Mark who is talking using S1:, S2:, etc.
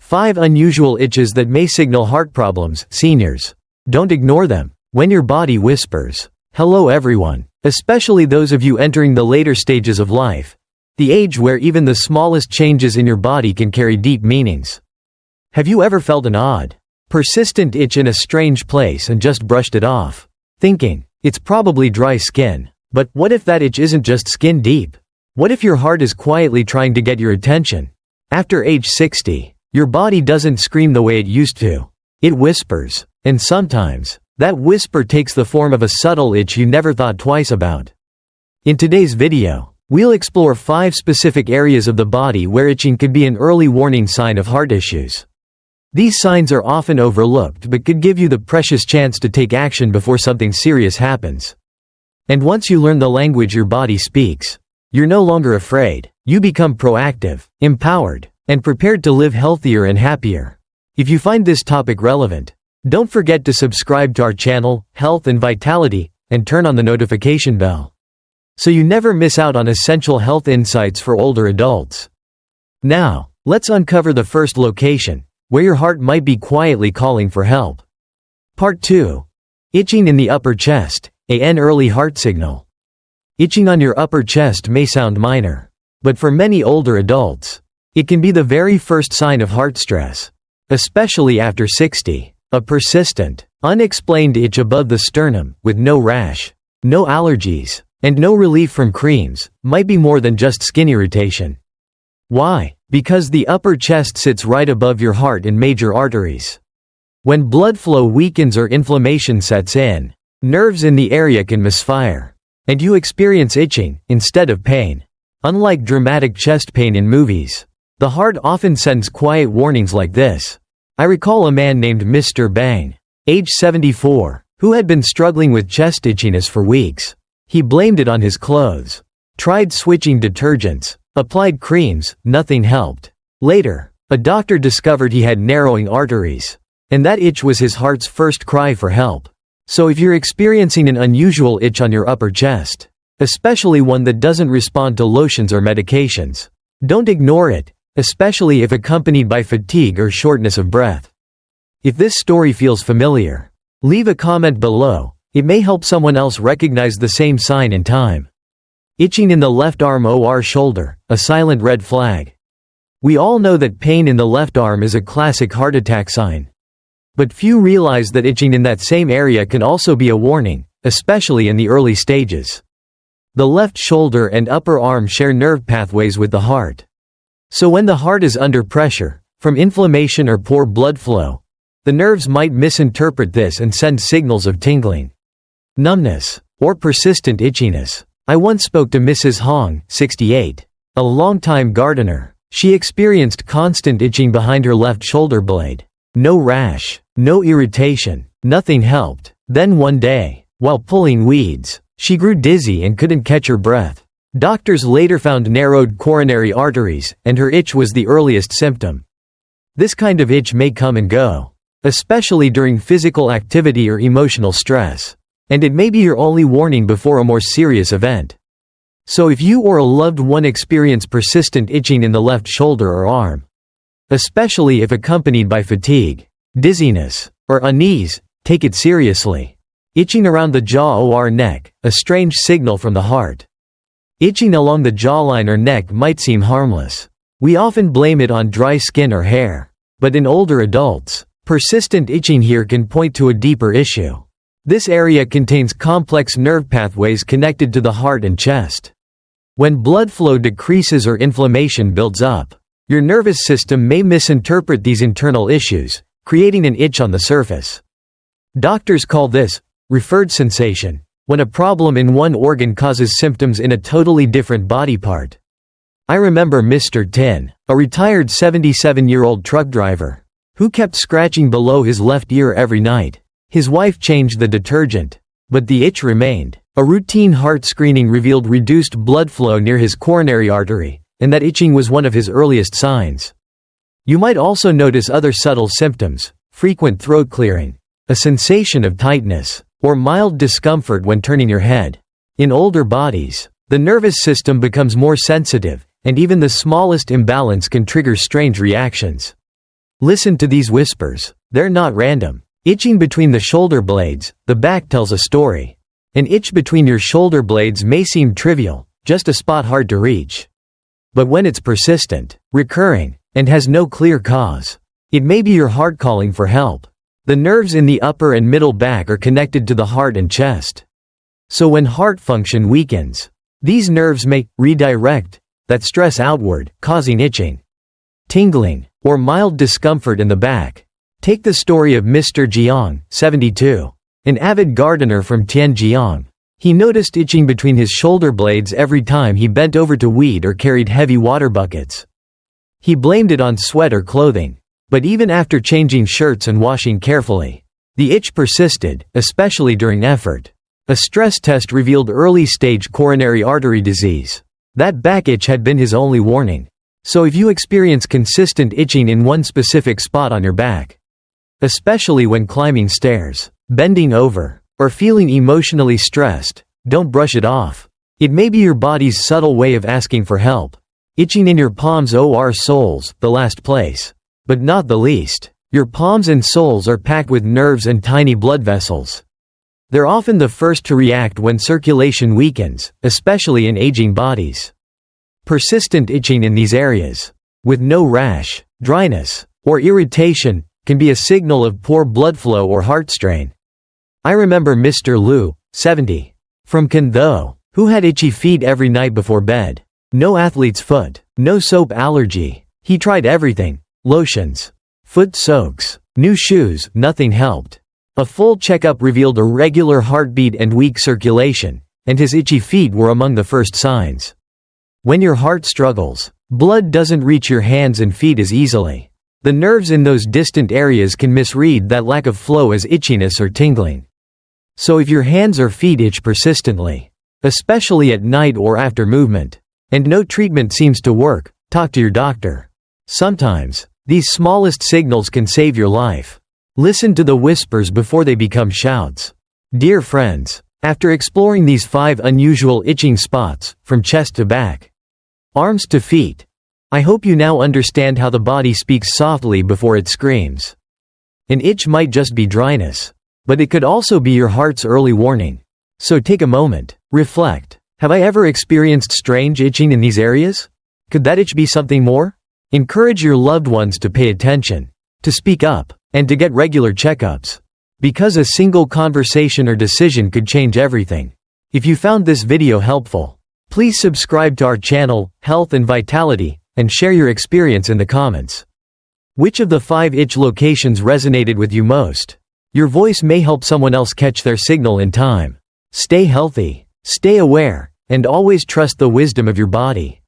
S1: 5 unusual itches that may signal heart problems. Seniors, don't ignore them. When your body whispers, "Hello everyone," especially those of you entering the later stages of life, the age where even the smallest changes in your body can carry deep meanings. Have you ever felt an odd, persistent itch in a strange place and just brushed it off, thinking, it's probably dry skin? But what if that itch isn't just skin deep? What if your heart is quietly trying to get your attention? After age 60, your body doesn't scream the way it used to. It whispers, and sometimes, that whisper takes the form of a subtle itch you never thought twice about. In today's video, we'll explore 5 specific areas of the body where itching could be an early warning sign of heart issues. These signs are often overlooked but could give you the precious chance to take action before something serious happens. And once you learn the language your body speaks, you're no longer afraid. You become proactive, empowered, and prepared to live healthier and happier. If you find this topic relevant, don't forget to subscribe to our channel, Health and Vitality, and turn on the notification bell, so you never miss out on essential health insights for older adults. Now, let's uncover the first location, where your heart might be quietly calling for help. Part 2. Itching in the upper chest, an early heart signal. Itching on your upper chest may sound minor, but for many older adults, it can be the very first sign of heart stress, especially after 60. A persistent, unexplained itch above the sternum, with no rash, no allergies, and no relief from creams, might be more than just skin irritation. Why? Because the upper chest sits right above your heart and major arteries. When blood flow weakens or inflammation sets in, nerves in the area can misfire, and you experience itching, instead of pain. Unlike dramatic chest pain in movies, the heart often sends quiet warnings like this. I recall a man named Mr. Bang, age 74, who had been struggling with chest itchiness for weeks. He blamed it on his clothes, tried switching detergents, applied creams, nothing helped. Later, a doctor discovered he had narrowing arteries, and that itch was his heart's first cry for help. So if you're experiencing an unusual itch on your upper chest, especially one that doesn't respond to lotions or medications, don't ignore it, especially if accompanied by fatigue or shortness of breath. If this story feels familiar, leave a comment below. It may help someone else recognize the same sign in time. Itching in the left arm or shoulder, a silent red flag. We all know that pain in the left arm is a classic heart attack sign. But few realize that itching in that same area can also be a warning, especially in the early stages. The left shoulder and upper arm share nerve pathways with the heart. So when the heart is under pressure, from inflammation or poor blood flow, the nerves might misinterpret this and send signals of tingling, numbness, or persistent itchiness. I once spoke to Mrs. Hong, 68, a longtime gardener. She experienced constant itching behind her left shoulder blade. No rash, no irritation, nothing helped. Then one day, while pulling weeds, she grew dizzy and couldn't catch her breath. Doctors later found narrowed coronary arteries, and her itch was the earliest symptom. This kind of itch may come and go, especially during physical activity or emotional stress, and it may be your only warning before a more serious event. So if you or a loved one experience persistent itching in the left shoulder or arm, especially if accompanied by fatigue, dizziness, or unease, take it seriously. Itching around the jaw or neck, a strange signal from the heart. Itching along the jawline or neck might seem harmless. We often blame it on dry skin or hair. But in older adults, persistent itching here can point to a deeper issue. This area contains complex nerve pathways connected to the heart and chest. When blood flow decreases or inflammation builds up, your nervous system may misinterpret these internal issues, creating an itch on the surface. Doctors call this referred sensation, when a problem in one organ causes symptoms in a totally different body part. I remember Mr. Tin, a retired 77-year-old truck driver, who kept scratching below his left ear every night. His wife changed the detergent, but the itch remained. A routine heart screening revealed reduced blood flow near his coronary artery, and that itching was one of his earliest signs. You might also notice other subtle symptoms: frequent throat clearing, a sensation of tightness, or mild discomfort when turning your head. In older bodies, the nervous system becomes more sensitive, and even the smallest imbalance can trigger strange reactions. Listen to these whispers. They're not random. Itching between the shoulder blades, the back tells a story. An itch between your shoulder blades may seem trivial, just a spot hard to reach. But when it's persistent, recurring, and has no clear cause, it may be your heart calling for help. The nerves in the upper and middle back are connected to the heart and chest. So when heart function weakens, these nerves may redirect that stress outward, causing itching, tingling, or mild discomfort in the back. Take the story of Mr. Jiang, 72, an avid gardener from Tianjiang. He noticed itching between his shoulder blades every time he bent over to weed or carried heavy water buckets. He blamed it on sweat or clothing. But even after changing shirts and washing carefully, the itch persisted, especially during effort. A stress test revealed early-stage coronary artery disease. That back itch had been his only warning. So if you experience consistent itching in one specific spot on your back, especially when climbing stairs, bending over, or feeling emotionally stressed, don't brush it off. It may be your body's subtle way of asking for help. Itching in your palms or soles, the last place, but not the least. Your palms and soles are packed with nerves and tiny blood vessels. They're often the first to react when circulation weakens, especially in aging bodies. Persistent itching in these areas, with no rash, dryness, or irritation, can be a signal of poor blood flow or heart strain. I remember Mr. Liu, 70, from Kandho, who had itchy feet every night before bed. No athlete's foot, no soap allergy. He tried everything, lotions, foot soaks, new shoes, nothing helped. A full checkup revealed irregular heartbeat and weak circulation, and his itchy feet were among the first signs. When your heart struggles, blood doesn't reach your hands and feet as easily. The nerves in those distant areas can misread that lack of flow as itchiness or tingling. So if your hands or feet itch persistently, especially at night or after movement, and no treatment seems to work, talk to your doctor. Sometimes, these smallest signals can save your life. Listen to the whispers before they become shouts. Dear friends, after exploring these 5 unusual itching spots, from chest to back, arms to feet, I hope you now understand how the body speaks softly before it screams. An itch might just be dryness, but it could also be your heart's early warning. So take a moment, reflect. Have I ever experienced strange itching in these areas? Could that itch be something more? Encourage your loved ones to pay attention, to speak up, and to get regular checkups. Because a single conversation or decision could change everything. If you found this video helpful, please subscribe to our channel, Health and Vitality, and share your experience in the comments. Which of the 5 itch locations resonated with you most? Your voice may help someone else catch their signal in time. Stay healthy, stay aware, and always trust the wisdom of your body.